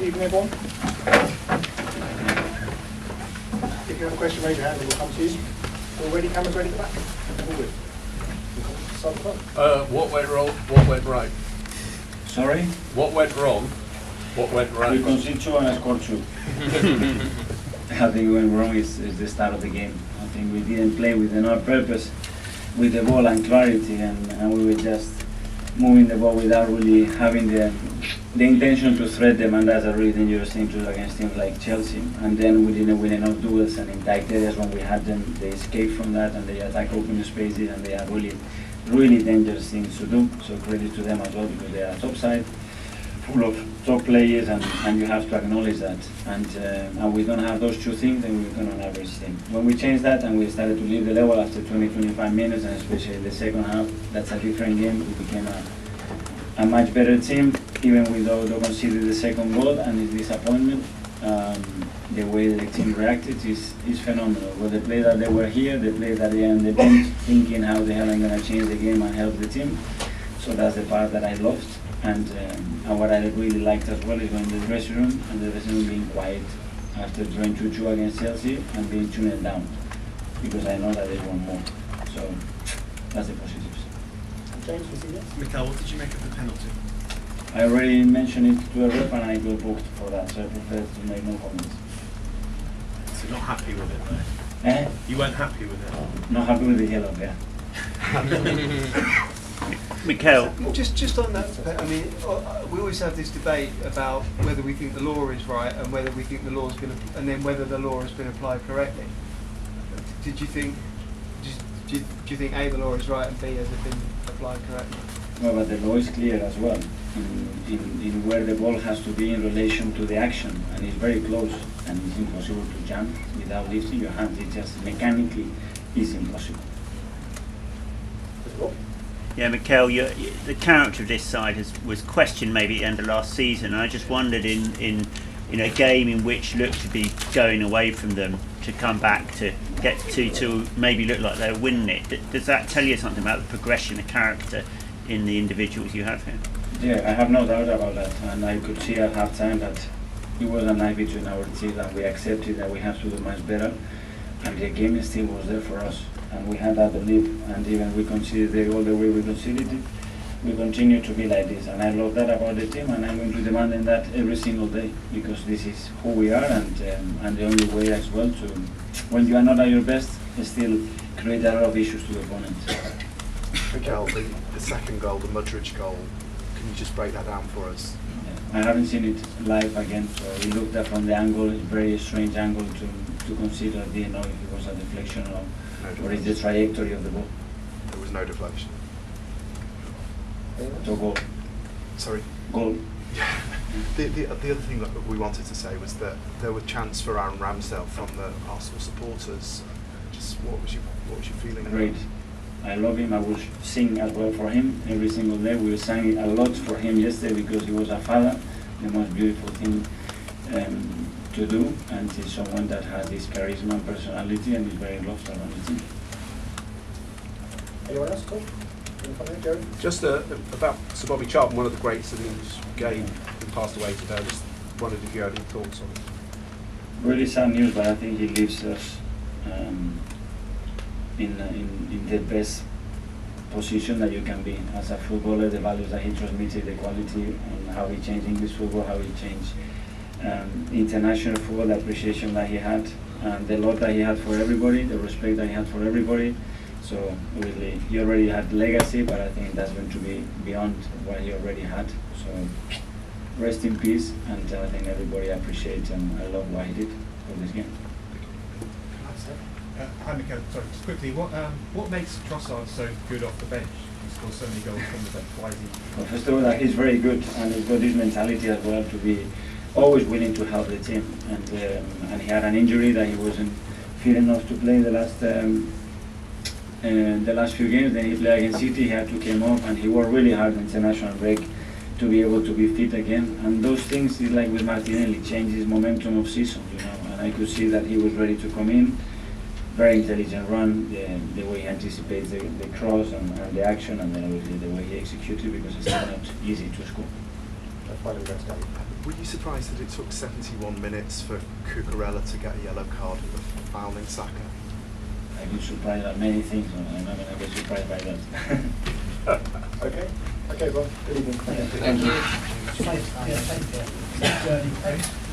evening, everyone. If you have a question, raise your hand and we'll come to you. All ready? Cameras ready at the back? All good. Start the clock. What went wrong? What went right? Sorry? What went wrong? What went right? We conceded 2 and I scored 2. I think went wrong is the start of the game. I think we didn't play with enough purpose with the ball and clarity, and we were just moving the ball without really having the intention to threat them, and that's a really dangerous thing to do against teams like Chelsea. And then we didn't win enough duels, and in tight areas when we had them, they escaped from that and they attack open spaces, and they are really dangerous things to do. So credit to them as well, because they are top side, full of top players, and you have to acknowledge that. And we don't have those two things, then we're going to an average team. When we changed that and we started to leave the level after 20-25 minutes, and especially the second half, that's a different game. We became a much better team, even without conceding the second goal and its disappointment. The way the team reacted is phenomenal. Well, the players that they were here, the players that they are on the bench, thinking how the hell I'm going to change the game and help the team. So that's the part that I loved. And what I really liked as well is going to the dressing room, and the dressing room being quiet after drawing 2-2 against Chelsea and being tuned down, because I know that they want more. So that's the positives. James, you see this? Mikel, what did you make of the penalty? I already mentioned it to a ref and I got booked for that, so I prefer to make no comments. So you're not happy with it though? You weren't happy with it? Not happy with the yellow, yeah. Mikel. Just on that, I mean, we always have this debate about whether we think the law is right and whether we think the law's been, and then whether the law has been applied correctly. Did you think? Do you think A, the law is right, and B, has it been applied correctly? Well, but the law is clear as well in where the ball has to be in relation to the action, and it's very close, and it's impossible to jump without lifting your hands. It just mechanically is impossible. Yeah, Mikel, the character of this side was questioned maybe at the end of last season, and I just wondered in a game in which looked to be going away from them, to come back to get to maybe look like they're winning it. Does that tell you something about the progression of character in the individuals you have here? Yeah, I have no doubt about that, and I could see at half time that it was a night between our teams, and we accepted that we have to do much better, and the game still was there for us, and we had that belief, and even we conceded the goal the way we conceded it, we continue to be like this, and I love that about the team, and I'm going to demand that every single day, because this is who we are, and the only way as well to, when you are not at your best, still create a lot of issues to the opponent. Mikel, the second goal, the Mudryk goal, can you just break that down for us? Yeah, I haven't seen it live again, so we looked at from the angle, it's a very strange angle to consider. I didn't know if it was a deflection or is the trajectory of the ball. There was no deflection. So goal. Sorry? Goal. The other thing that we wanted to say was that there were chants for Aaron Ramsdale from the Arsenal supporters. Just what was your feeling? Great. I love him. I will sing as well for him every single day. We sang a lot for him yesterday because he was a father. The most beautiful thing to do, and he's someone that has this charisma and personality and is very loved around the team. Anyone else? Cool. Just about Sir Bobby Charlton, one of the greats of the English game, who passed away today. I just wondered if you had any thoughts on it. Really sad news, but I think he leaves us in the best position that you can be as a footballer. The values that he transmitted, the quality, and how he changed English football, how he changed international football, the appreciation that he had, and the love that he had for everybody, the respect that he had for everybody. So really, he already had legacy, but I think that's going to be beyond what he already had. So rest in peace, and I think everybody appreciates and I love what he did for this game. Hi Mikel, sorry, just quickly, what makes Trossard so good off the bench? He scores so many goals from the bench. Why is he? Well, first of all, he's very good, and he's got this mentality as well to be always willing to help the team. And he had an injury that he wasn't fit enough to play the last few games. Then he played against City. He had to come off, and he worked really hard in international break to be able to be fit again. And those things is like with Martinelli, changes momentum of season, And I could see that he was ready to come in. Very intelligent run, the way he anticipates the cross and the action, and then obviously the way he executed, because it's not easy to score. finally got to go. Were you surprised that it took 71 minutes for Cucurella to get a yellow card for fouling Saka? I get surprised by many things, and I'm not going to get surprised by that. Okay. Okay, well, good evening. Thank you.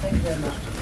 Thank you very much.